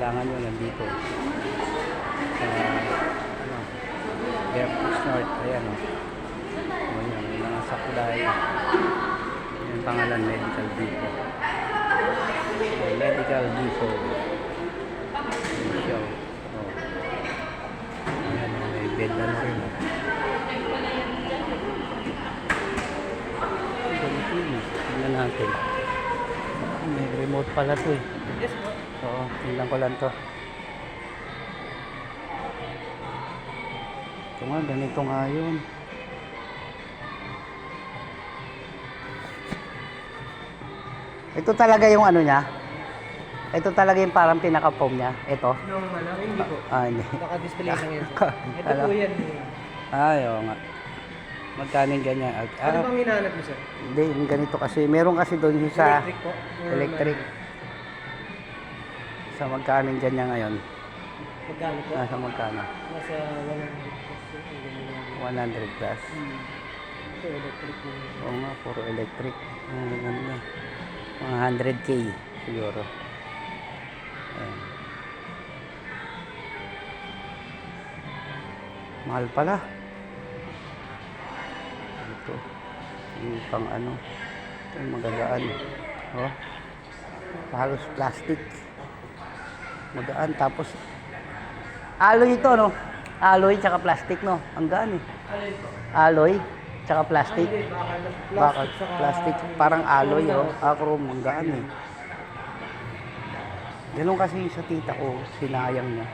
kailangan nyo nandito. Ano, Airports North. Ayan o. Ayan, may mga saklay. Yung pangalan, Medical Depot. Medical Depot. Ayan siya o. Ayan, may bed na rin o. Tingnan natin. May remote pala to eh. Yes po. Oo, tingnan ko lang to. Ito nga, ganito nga yun. Ito talaga yung ano niya? Ito talaga yung parang pinaka-foam niya? Ito? Nung ano, hindi po. Hindi. Naka-display lang yan. Ito po yan. Oo nga. Magkano yung ganyan? Ano bang hinahanap niyo, sir? Hindi, yung ganito kasi. Meron kasi doon yung sa Electric po? electric. Sa magkano yung ganyan ngayon? Magkano po? Nasa magkano? Nasa 100 plus. Ito, electric po. Oo nga, puro electric. Ganda. Mga 100K siguro. Ayan. Mahal pala. Ito. Yung pang ano. Ito yung magagaan. Oh. Halos plastic. Magaan. Tapos alloy ito, no? Alloy tsaka plastic, no? Ang gaan eh. Alloy tsaka plastic. Bakal, plastic. Parang alloy, oh. Chrome, ang gaan eh. Ganun kasi sa tita ko, sinayang niya.